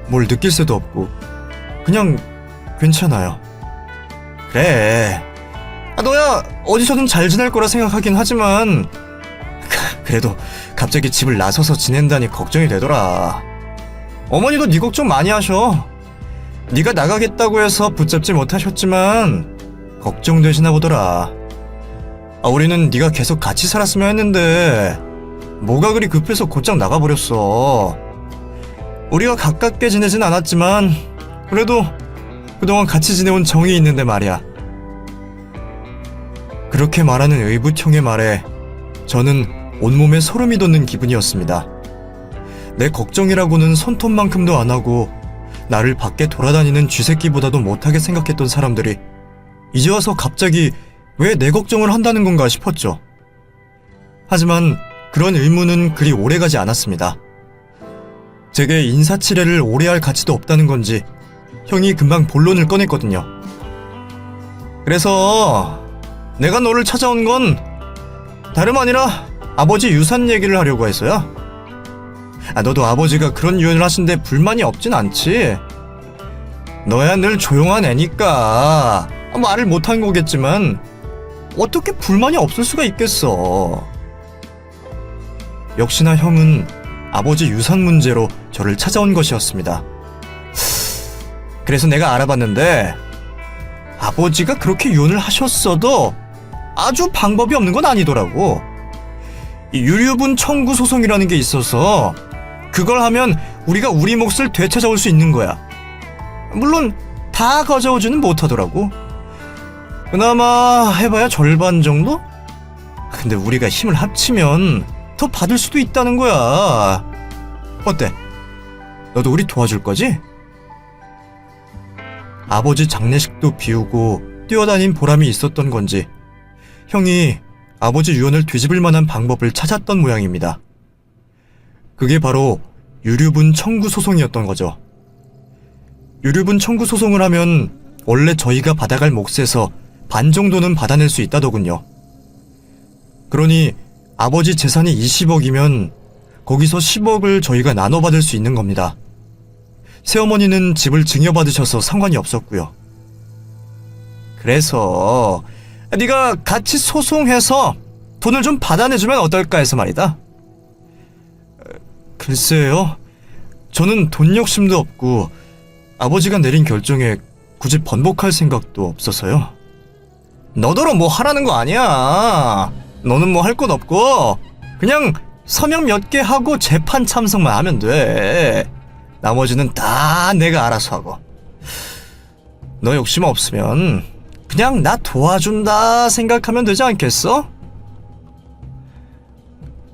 뭘 느낄 새도 없고 그냥 괜찮아요. 그래, 너야 어디서든 잘 지낼 거라 생각하긴 하지만 그래도 갑자기 집을 나서서 지낸다니 걱정이 되더라. 어머니도 네 걱정 많이 하셔. 네가 나가겠다고 해서 붙잡지 못하셨지만 걱정되시나 보더라. 우리는 네가 계속 같이 살았으면 했는데 뭐가 그리 급해서 곧장 나가버렸어. 우리가 가깝게 지내진 않았지만 그래도 그동안 같이 지내온 정이 있는데 말이야. 그렇게 말하는 의붓형의 말에 저는 온몸에 소름이 돋는 기분이었습니다. 내 걱정이라고는 손톱만큼도 안 하고 나를 밖에 돌아다니는 쥐새끼보다도 못하게 생각했던 사람들이 이제 와서 갑자기 왜 내 걱정을 한다는 건가 싶었죠. 하지만 그런 의문은 그리 오래가지 않았습니다. 제게 인사치레를 오래 할 가치도 없다는 건지 형이 금방 본론을 꺼냈거든요. 그래서 내가 너를 찾아온 건 다름 아니라 아버지 유산 얘기를 하려고 해서야. 너도 아버지가 그런 유언을 하신데 불만이 없진 않지? 너야 늘 조용한 애니까 말을 못한 거겠지만 어떻게 불만이 없을 수가 있겠어. 역시나 형은 아버지 유산 문제로 저를 찾아온 것이었습니다. 그래서 내가 알아봤는데 아버지가 그렇게 유언을 하셨어도 아주 방법이 없는 건 아니더라고. 이 유류분 청구 소송이라는 게 있어서 그걸 하면 우리가 우리 몫을 되찾아올 수 있는 거야. 물론 다 가져오지는 못하더라고. 그나마 해봐야 절반 정도? 근데 우리가 힘을 합치면 더 받을 수도 있다는 거야. 어때? 너도 우리 도와줄 거지? 아버지 장례식도 비우고 뛰어다닌 보람이 있었던 건지 형이 아버지 유언을 뒤집을 만한 방법을 찾았던 모양입니다. 그게 바로 유류분 청구 소송이었던 거죠. 유류분 청구 소송을 하면 원래 저희가 받아갈 몫에서 반 정도는 받아낼 수 있다더군요. 그러니 아버지 재산이 20억이면 거기서 10억을 저희가 나눠 받을 수 있는 겁니다. 새어머니는 집을 증여받으셔서 상관이 없었고요. 그래서 네가 같이 소송해서 돈을 좀 받아내주면 어떨까 해서 말이다. 글쎄요. 저는 돈 욕심도 없고 아버지가 내린 결정에 굳이 번복할 생각도 없어서요. 너더러 뭐 하라는 거 아니야. 너는 뭐 할 것 없고 그냥 서명 몇 개 하고 재판 참석만 하면 돼. 나머지는 다 내가 알아서 하고. 너 욕심 없으면 그냥 나 도와준다 생각하면 되지 않겠어?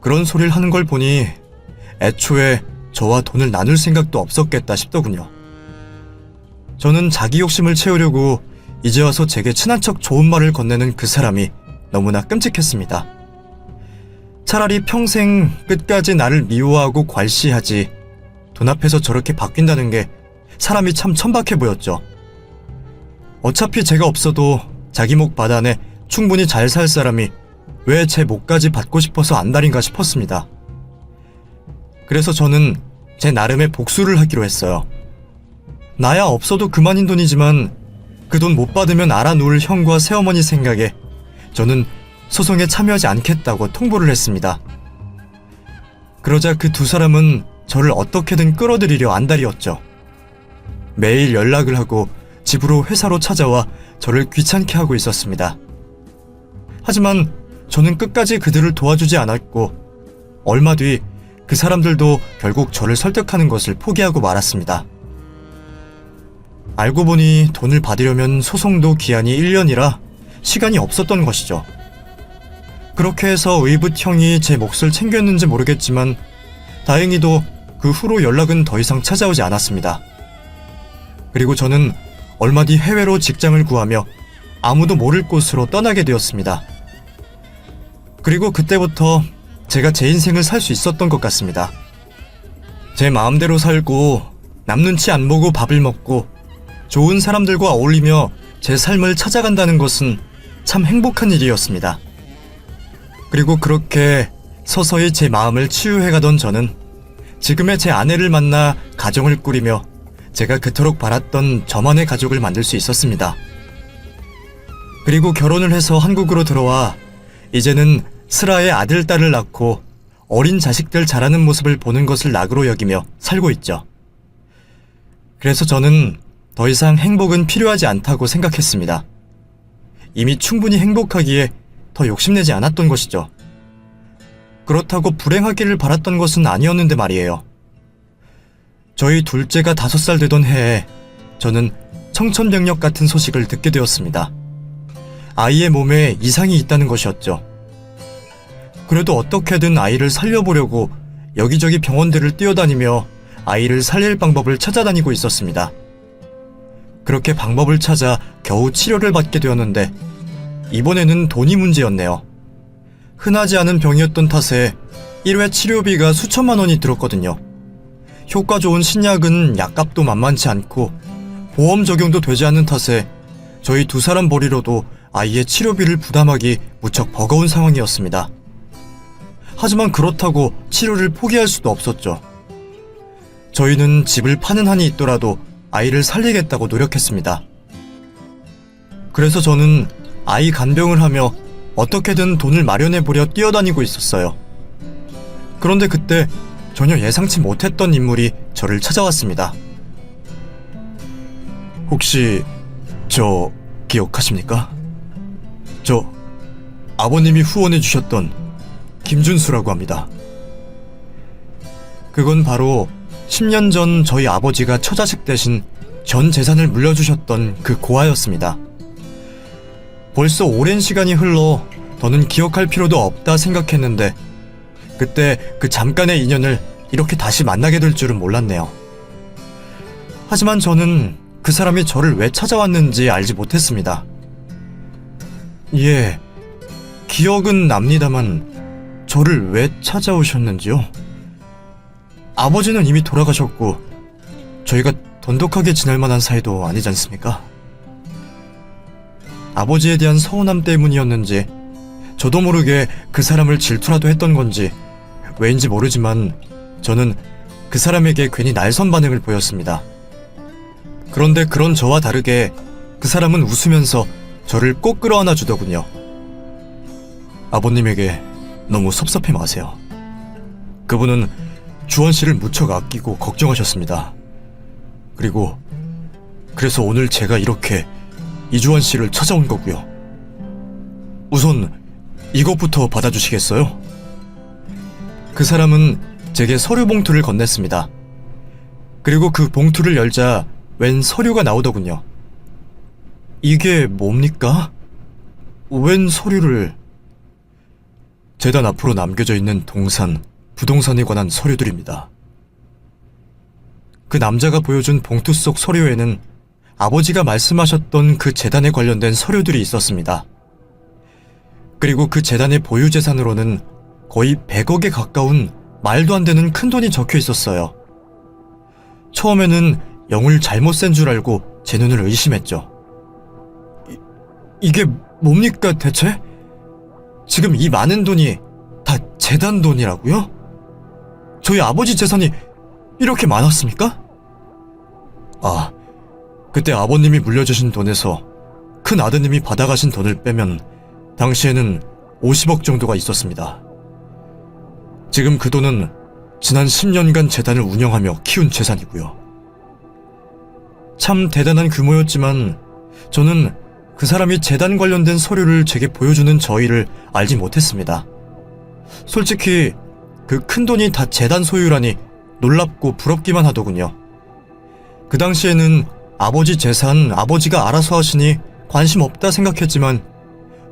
그런 소리를 하는 걸 보니 애초에 저와 돈을 나눌 생각도 없었겠다 싶더군요. 저는 자기 욕심을 채우려고 이제 와서 제게 친한 척 좋은 말을 건네는 그 사람이 너무나 끔찍했습니다. 차라리 평생 끝까지 나를 미워하고 괄시하지 돈 앞에서 저렇게 바뀐다는 게 사람이 참 천박해 보였죠. 어차피 제가 없어도 자기 목 받아내 충분히 잘 살 사람이 왜 제 목까지 받고 싶어서 안달인가 싶었습니다. 그래서 저는 제 나름의 복수를 하기로 했어요. 나야 없어도 그만인 돈이지만 그 돈 못 받으면 알아놓을 형과 새어머니 생각에 저는 소송에 참여하지 않겠다고 통보를 했습니다. 그러자 그 두 사람은 저를 어떻게든 끌어들이려 안달이었죠. 매일 연락을 하고 집으로 회사로 찾아와 저를 귀찮게 하고 있었습니다. 하지만 저는 끝까지 그들을 도와주지 않았고 얼마 뒤 그 사람들도 결국 저를 설득하는 것을 포기하고 말았습니다. 알고 보니 돈을 받으려면 소송도 기한이 1년이라 시간이 없었던 것이죠. 그렇게 해서 의붓 형이 제 몫을 챙겼는지 모르겠지만 다행히도 그 후로 연락은 더 이상 찾아오지 않았습니다. 그리고 저는 얼마 뒤 해외로 직장을 구하며 아무도 모를 곳으로 떠나게 되었습니다. 그리고 그때부터 제가 제 인생을 살 수 있었던 것 같습니다. 제 마음대로 살고 남 눈치 안 보고 밥을 먹고 좋은 사람들과 어울리며 제 삶을 찾아간다는 것은 참 행복한 일이었습니다. 그리고 그렇게 서서히 제 마음을 치유해가던 저는 지금의 제 아내를 만나 가정을 꾸리며 제가 그토록 바랐던 저만의 가족을 만들 수 있었습니다. 그리고 결혼을 해서 한국으로 들어와 이제는 슬아의 아들, 딸을 낳고 어린 자식들 자라는 모습을 보는 것을 낙으로 여기며 살고 있죠. 그래서 저는 더 이상 행복은 필요하지 않다고 생각했습니다. 이미 충분히 행복하기에 더 욕심내지 않았던 것이죠. 그렇다고 불행하기를 바랐던 것은 아니었는데 말이에요. 저희 둘째가 5살 되던 해에 저는 청천벽력 같은 소식을 듣게 되었습니다. 아이의 몸에 이상이 있다는 것이었죠. 그래도 어떻게든 아이를 살려보려고 여기저기 병원들을 뛰어다니며 아이를 살릴 방법을 찾아다니고 있었습니다. 그렇게 방법을 찾아 겨우 치료를 받게 되었는데 이번에는 돈이 문제였네요. 흔하지 않은 병이었던 탓에 1회 치료비가 수천만 원이 들었거든요. 효과 좋은 신약은 약값도 만만치 않고 보험 적용도 되지 않는 탓에 저희 두 사람 벌이로도 아이의 치료비를 부담하기 무척 버거운 상황이었습니다. 하지만 그렇다고 치료를 포기할 수도 없었죠. 저희는 집을 파는 한이 있더라도 아이를 살리겠다고 노력했습니다. 그래서 저는 아이 간병을 하며 어떻게든 돈을 마련해보려 뛰어다니고 있었어요. 그런데 그때 전혀 예상치 못했던 인물이 저를 찾아왔습니다. 혹시 저 기억하십니까? 저 아버님이 후원해 주셨던 김준수라고 합니다. 그건 바로 10년 전 저희 아버지가 처자식 대신 전 재산을 물려주셨던 그 고아였습니다. 벌써 오랜 시간이 흘러 더는 기억할 필요도 없다 생각했는데 그때 그 잠깐의 인연을 이렇게 다시 만나게 될 줄은 몰랐네요. 하지만 저는 그 사람이 저를 왜 찾아왔는지 알지 못했습니다. 예, 기억은 납니다만 저를 왜 찾아오셨는지요? 아버지는 이미 돌아가셨고 저희가 돈독하게 지낼 만한 사이도 아니지 않습니까? 아버지에 대한 서운함 때문이었는지 저도 모르게 그 사람을 질투라도 했던 건지 왜인지 모르지만 저는 그 사람에게 괜히 날선 반응을 보였습니다. 그런데 그런 저와 다르게 그 사람은 웃으면서 저를 꼭 끌어안아 주더군요. 아버님에게 너무 섭섭해 마세요. 그분은 주원 씨를 무척 아끼고 걱정하셨습니다. 그래서 오늘 제가 이렇게 이주원 씨를 찾아온 거고요. 우선 이것부터 받아주시겠어요? 그 사람은 제게 서류 봉투를 건넸습니다. 그리고 그 봉투를 열자 웬 서류가 나오더군요. 이게 뭡니까? 웬 서류를... 재단 앞으로 남겨져 있는 동산, 부동산에 관한 서류들입니다. 그 남자가 보여준 봉투 속 서류에는 아버지가 말씀하셨던 그 재단에 관련된 서류들이 있었습니다. 그리고 그 재단의 보유 재산으로는 거의 100억에 가까운 말도 안 되는 큰 돈이 적혀 있었어요. 처음에는 영을 잘못 센 줄 알고 제 눈을 의심했죠. 이게 뭡니까 대체? 지금 이 많은 돈이 다 재단 돈이라고요? 저희 아버지 재산이 이렇게 많았습니까? 아, 그때 아버님이 물려주신 돈에서 큰 아드님이 받아가신 돈을 빼면 당시에는 50억 정도가 있었습니다. 지금 그 돈은 지난 10년간 재단을 운영하며 키운 재산이고요. 참 대단한 규모였지만 저는 그 사람이 재단 관련된 서류를 제게 보여주는 저희를 알지 못했습니다. 솔직히 그 큰 돈이 다 재단 소유라니 놀랍고 부럽기만 하더군요. 그 당시에는 아버지 재산 아버지가 알아서 하시니 관심 없다 생각했지만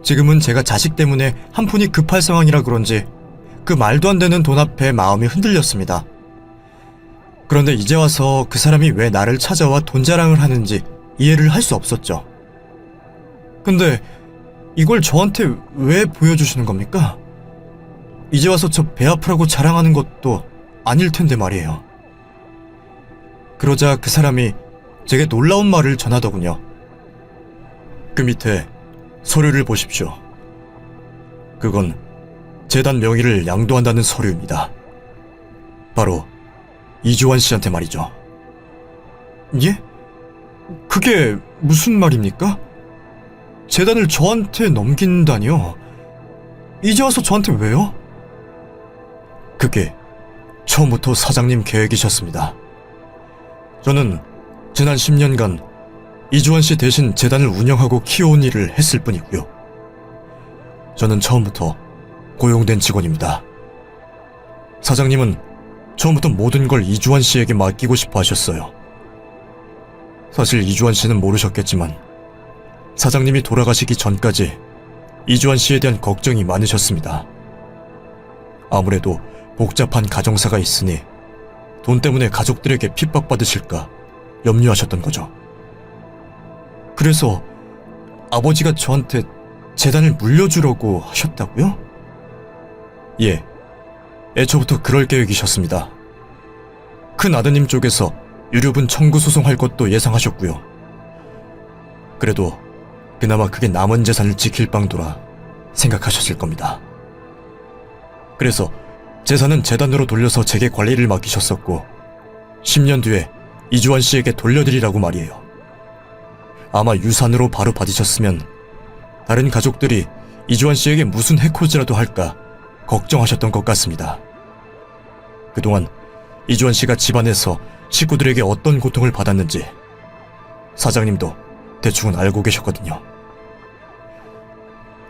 지금은 제가 자식 때문에 한 푼이 급할 상황이라 그런지 그 말도 안 되는 돈 앞에 마음이 흔들렸습니다. 그런데 이제 와서 그 사람이 왜 나를 찾아와 돈 자랑을 하는지 이해를 할 수 없었죠. 근데 이걸 저한테 왜 보여주시는 겁니까? 이제 와서 저 배 아프라고 자랑하는 것도 아닐 텐데 말이에요. 그러자 그 사람이 제게 놀라운 말을 전하더군요. 그 밑에 서류를 보십시오. 그건 재단 명의를 양도한다는 서류입니다. 바로 이주환 씨한테 말이죠. 예? 그게 무슨 말입니까? 재단을 저한테 넘긴다니요? 이제 와서 저한테 왜요? 그게 처음부터 사장님 계획이셨습니다. 저는 지난 10년간 이주환 씨 대신 재단을 운영하고 키워온 일을 했을 뿐이고요. 저는 처음부터 고용된 직원입니다. 사장님은 처음부터 모든 걸 이주환 씨에게 맡기고 싶어 하셨어요. 사실 이주환 씨는 모르셨겠지만 사장님이 돌아가시기 전까지 이주환 씨에 대한 걱정이 많으셨습니다. 아무래도 복잡한 가정사가 있으니 돈 때문에 가족들에게 핍박받으실까 염려하셨던 거죠. 그래서 아버지가 저한테 재단을 물려주려고 하셨다고요? 예, 애초부터 그럴 계획이셨습니다. 큰 아드님 쪽에서 유류분 청구 소송할 것도 예상하셨고요. 그래도 그나마 그게 남은 재산을 지킬 방도라 생각하셨을 겁니다. 그래서 재산은 재단으로 돌려서 제게 관리를 맡기셨었고 10년 뒤에 이주환 씨에게 돌려드리라고 말이에요. 아마 유산으로 바로 받으셨으면 다른 가족들이 이주환 씨에게 무슨 해코지라도 할까 걱정하셨던 것 같습니다. 그동안 이주환 씨가 집안에서 식구들에게 어떤 고통을 받았는지 사장님도 대충은 알고 계셨거든요.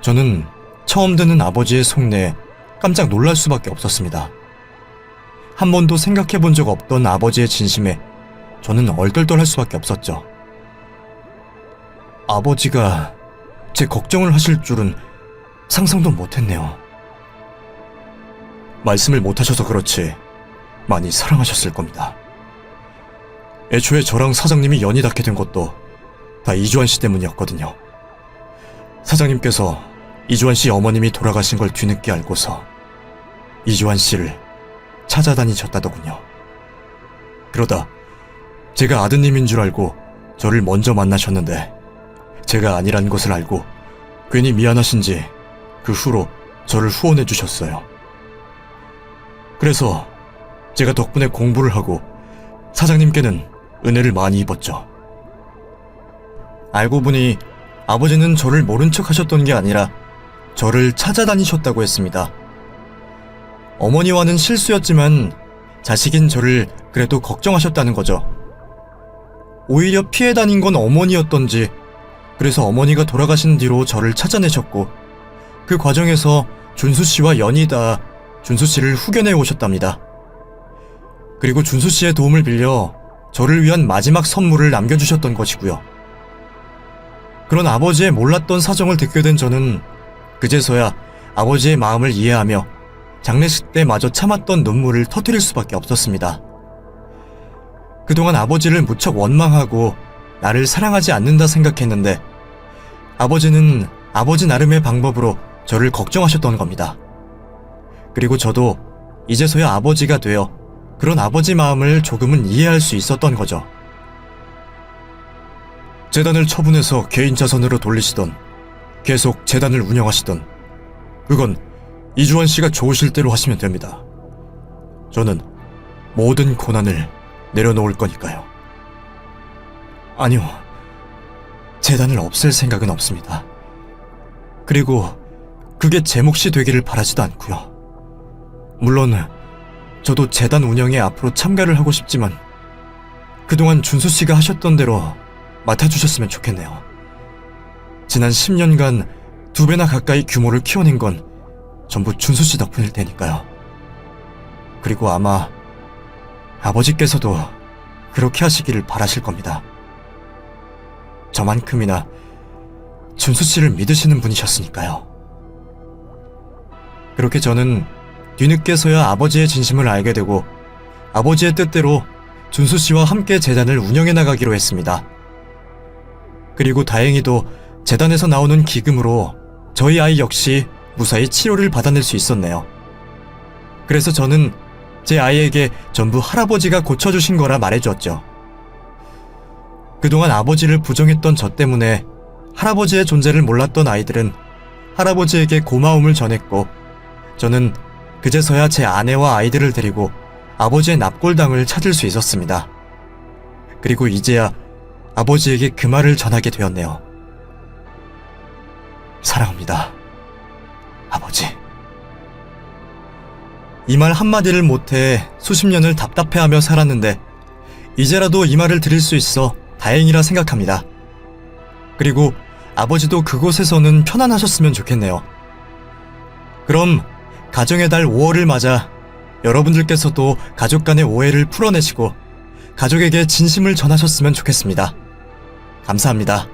저는 처음 듣는 아버지의 속내에 깜짝 놀랄 수밖에 없었습니다. 한 번도 생각해 본 적 없던 아버지의 진심에 저는 얼떨떨할 수밖에 없었죠. 아버지가 제 걱정을 하실 줄은 상상도 못했네요. 말씀을 못하셔서 그렇지 많이 사랑하셨을 겁니다. 애초에 저랑 사장님이 연이 닿게 된 것도 다 이주환 씨 때문이었거든요. 사장님께서 이주환 씨 어머님이 돌아가신 걸 뒤늦게 알고서 이주환 씨를 찾아다니셨다더군요. 그러다 제가 아드님인 줄 알고 저를 먼저 만나셨는데 제가 아니란 것을 알고 괜히 미안하신지 그 후로 저를 후원해 주셨어요. 그래서 제가 덕분에 공부를 하고 사장님께는 은혜를 많이 입었죠. 알고 보니 아버지는 저를 모른 척 하셨던 게 아니라 저를 찾아다니셨다고 했습니다. 어머니와는 실수였지만 자식인 저를 그래도 걱정하셨다는 거죠. 오히려 피해 다닌 건 어머니였던지 그래서 어머니가 돌아가신 뒤로 저를 찾아내셨고 그 과정에서 준수 씨와 연이 닿아 준수 씨를 후견해 오셨답니다. 그리고 준수 씨의 도움을 빌려 저를 위한 마지막 선물을 남겨주셨던 것이고요. 그런 아버지의 몰랐던 사정을 듣게 된 저는 그제서야 아버지의 마음을 이해하며 장례식 때 마저 참았던 눈물을 터뜨릴 수밖에 없었습니다. 그동안 아버지를 무척 원망하고 나를 사랑하지 않는다 생각했는데 아버지는 아버지 나름의 방법으로 저를 걱정하셨던 겁니다. 그리고 저도 이제서야 아버지가 되어 그런 아버지 마음을 조금은 이해할 수 있었던 거죠. 재단을 처분해서 개인 자산으로 돌리시던 계속 재단을 운영하시던 그건 이주환 씨가 좋으실 대로 하시면 됩니다. 저는 모든 고난을 내려놓을 거니까요. 아니요, 재단을 없앨 생각은 없습니다. 그리고 그게 제 몫이 되기를 바라지도 않고요. 물론 저도 재단 운영에 앞으로 참가를 하고 싶지만 그동안 준수 씨가 하셨던 대로 맡아주셨으면 좋겠네요. 지난 10년간 2배나 가까이 규모를 키워낸 건 전부 준수 씨 덕분일 테니까요. 그리고 아마 아버지께서도 그렇게 하시기를 바라실 겁니다. 저만큼이나 준수 씨를 믿으시는 분이셨으니까요. 그렇게 저는 뒤늦게서야 아버지의 진심을 알게 되고 아버지의 뜻대로 준수 씨와 함께 재단을 운영해 나가기로 했습니다. 그리고 다행히도 재단에서 나오는 기금으로 저희 아이 역시 무사히 치료를 받아낼 수 있었네요. 그래서 저는 제 아이에게 전부 할아버지가 고쳐주신 거라 말해주었죠. 그동안 아버지를 부정했던 저 때문에 할아버지의 존재를 몰랐던 아이들은 할아버지에게 고마움을 전했고 저는 그제서야 제 아내와 아이들을 데리고 아버지의 납골당을 찾을 수 있었습니다. 그리고 이제야 아버지에게 그 말을 전하게 되었네요. 사랑합니다, 아버지. 이 말 한마디를 못해 수십 년을 답답해하며 살았는데 이제라도 이 말을 드릴 수 있어 다행이라 생각합니다. 그리고 아버지도 그곳에서는 편안하셨으면 좋겠네요. 그럼 가정의 달 5월을 맞아 여러분들께서도 가족 간의 오해를 풀어내시고 가족에게 진심을 전하셨으면 좋겠습니다. 감사합니다.